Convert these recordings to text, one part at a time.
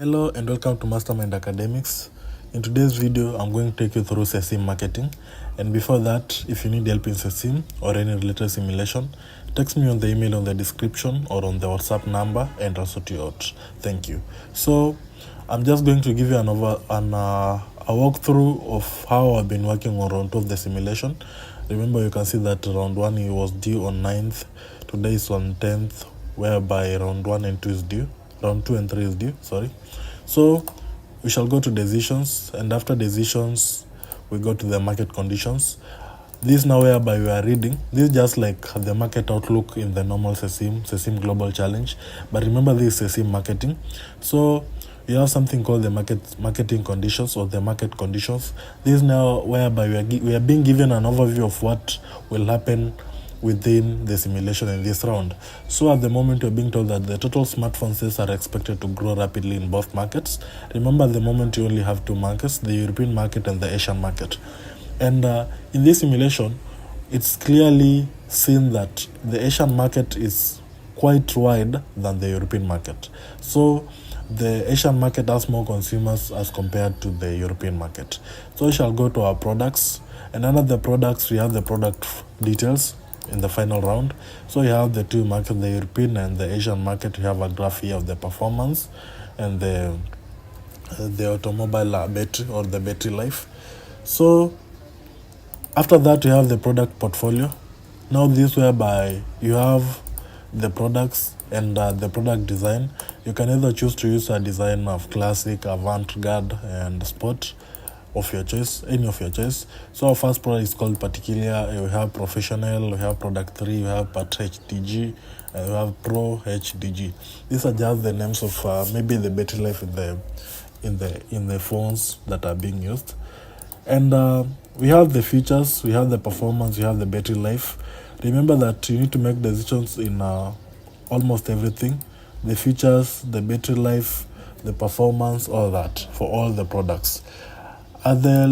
Hello and welcome to Mastermind Academics. In today's video, I'm going to take you through Cesim marketing. And before that, if you need help in Cesim or any related simulation, text me on the email on the description or on the WhatsApp number and I'll sort you out. Thank you. So I'm just going to give you a walkthrough of how I've been working on round 2 of the simulation. Remember, you can see that round 1 it was due on 9th. Today is on 10th, whereby round 1 and 2 is due. Round 2 and 3 is due, sorry. So we shall go to decisions, and after decisions we go to the market conditions. This now whereby we are reading, this is just like the market outlook in the normal Cesim global challenge, but remember this is Cesim marketing. So we have something called the marketing conditions or the market conditions. This is now whereby we are being given an overview of what will happen within the simulation in this round. So at the moment we're being told that the total smartphone sales are expected to grow rapidly in both markets. Remember, at the moment you only have two markets, the European market and the Asian market. And in this simulation, it's clearly seen that the Asian market is quite wide than the European market. So the Asian market has more consumers as compared to the European market. So we shall go to our products, and under the products we have the product details in the final round. So you have the two markets, the European and the Asian market. You have a graph here of the performance and the automobile battery or the battery life. So after that you have the product portfolio. Now this whereby you have the products and the product design. You can either choose to use a design of classic, avant-garde and sport of your choice, any of your choice. So our first product is called particular. We have professional, we have product 3, we have part HDG, and we have pro HDG. These are just the names of maybe the battery life in the phones that are being used. And we have the features, we have the performance, we have the battery life. Remember that you need to make decisions in almost everything: the features, the battery life, the performance, all that for all the products. At the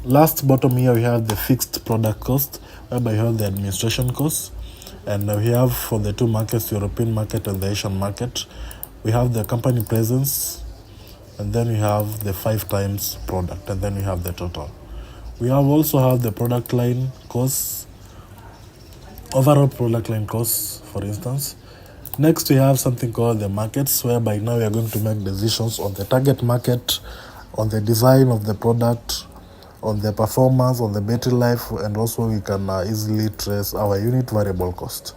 last bottom here, we have the fixed product cost, whereby you have the administration costs. And we have for the two markets, European market and the Asian market, we have the company presence, and then we have the 5 times product, and then we have the total. We also have the product line costs, overall product line costs, for instance. Next, we have something called the markets, whereby now we are going to make decisions on the target market, on the design of the product, on the performance, on the battery life, and also we can easily trace our unit variable cost.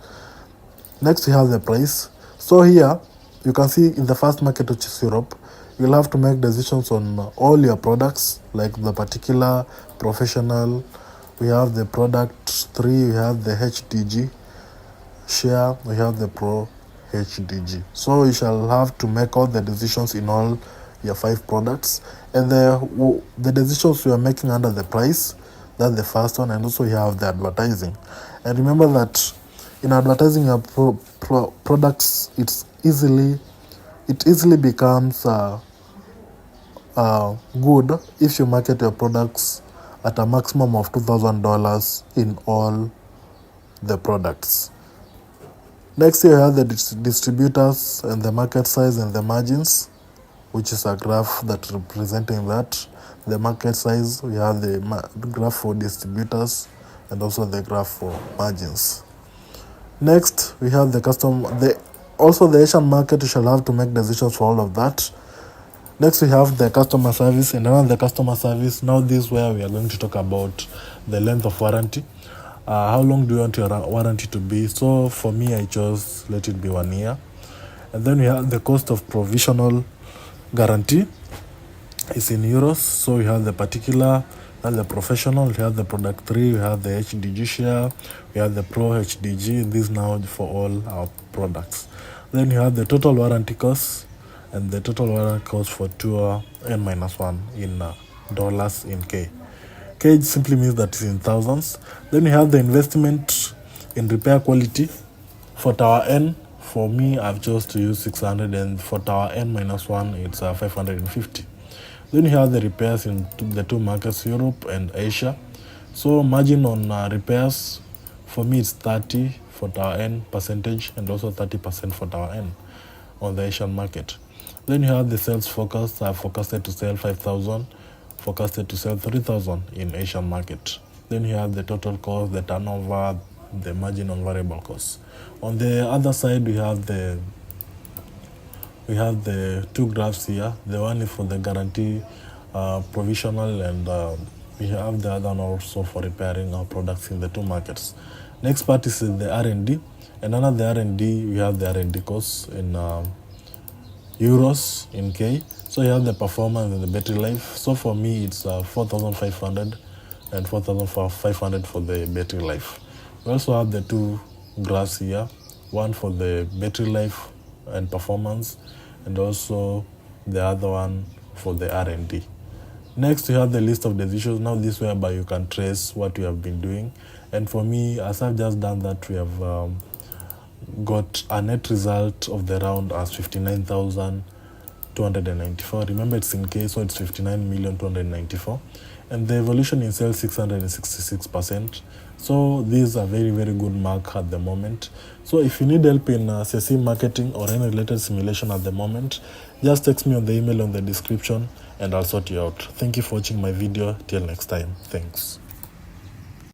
Next, we have the price. So here you can see in the first market, which is Europe, you'll have to make decisions on all your products, like the particular, professional. We have the product 3, we have the HDG share, we have the pro HDG. So you shall have to make all the decisions in all your 5 products, and the decisions you are making under the price, that's the first one. And also you have the advertising. And remember that in advertising your products, it easily becomes good if you market your products at a maximum of $2,000 in all the products. Next, you have the distributors and the market size and the margins, which is a graph that representing that. The market size, we have the graph for distributors and also the graph for margins. Next, we have the the Asian market. You shall have to make decisions for all of that. Next, we have the customer service, and around the customer service, now this is where we are going to talk about the length of warranty. How long do you want your warranty to be? So for me, I chose let it be 1 year. And then we have the cost of provisional guarantee is in euros. So we have the particular, and the professional, we have the product 3, we have the HDG share, we have the pro HDG. This now for all our products. Then you have the total warranty cost, and the total warranty cost for 2 N-1 in dollars in K. K simply means that it's in thousands. Then we have the investment in repair quality. For tower N, for me, I've chose to use 600, and for tower N-1, it's 550. Then you have the repairs in the two markets, Europe and Asia. So margin on repairs, for me, it's 30 for tower N percentage, and also 30% for tower N on the Asian market. Then you have the sales forecast. I forecasted to sell 5,000, forecasted to sell 3,000 in Asian market. Then you have the total cost, the turnover, the margin on variable costs. On the other side, we have the two graphs here. The one is for the guarantee provisional, and we have the other one also for repairing our products in the two markets. Next part is the R&D, and under the R&D we have the R&D costs in euros in K. So you have the performance and the battery life. So for me it's 4,500 and 4,500 for the battery life. We also have the two graphs here, one for the battery life and performance, and also the other one for the R&D. Next, you have the list of decisions. Now this whereby you can trace what you have been doing. And for me, as I've just done that, we have got a net result of the round as 59,294. Remember, it's in K, so it's 59,294. And the evolution in sales 666%. So these are very, very good mark at the moment. So if you need help in Cesim marketing or any related simulation at the moment, just text me on the email on the description and I'll sort you out. Thank you for watching my video. Till next time. Thanks.